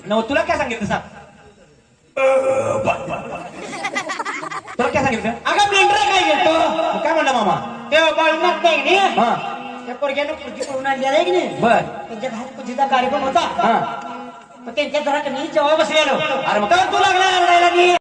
नव तुला काय सांगितलं सांग. तुला काय सांगितलं? अगं ब्लेंडर काय घेतो काय म्हणला मामा? ते बाळूनाथ नाही की नाही हा त्या पोरग्यानं खुर्ची करून आणलेला आहे की नाही बर त्यांच्या घरात पूजेचा कार्यक्रम होता हा मग त्यांच्या घरात मी जेव्हा बसलेलो अरे मग तर तू लागला आरडायला मी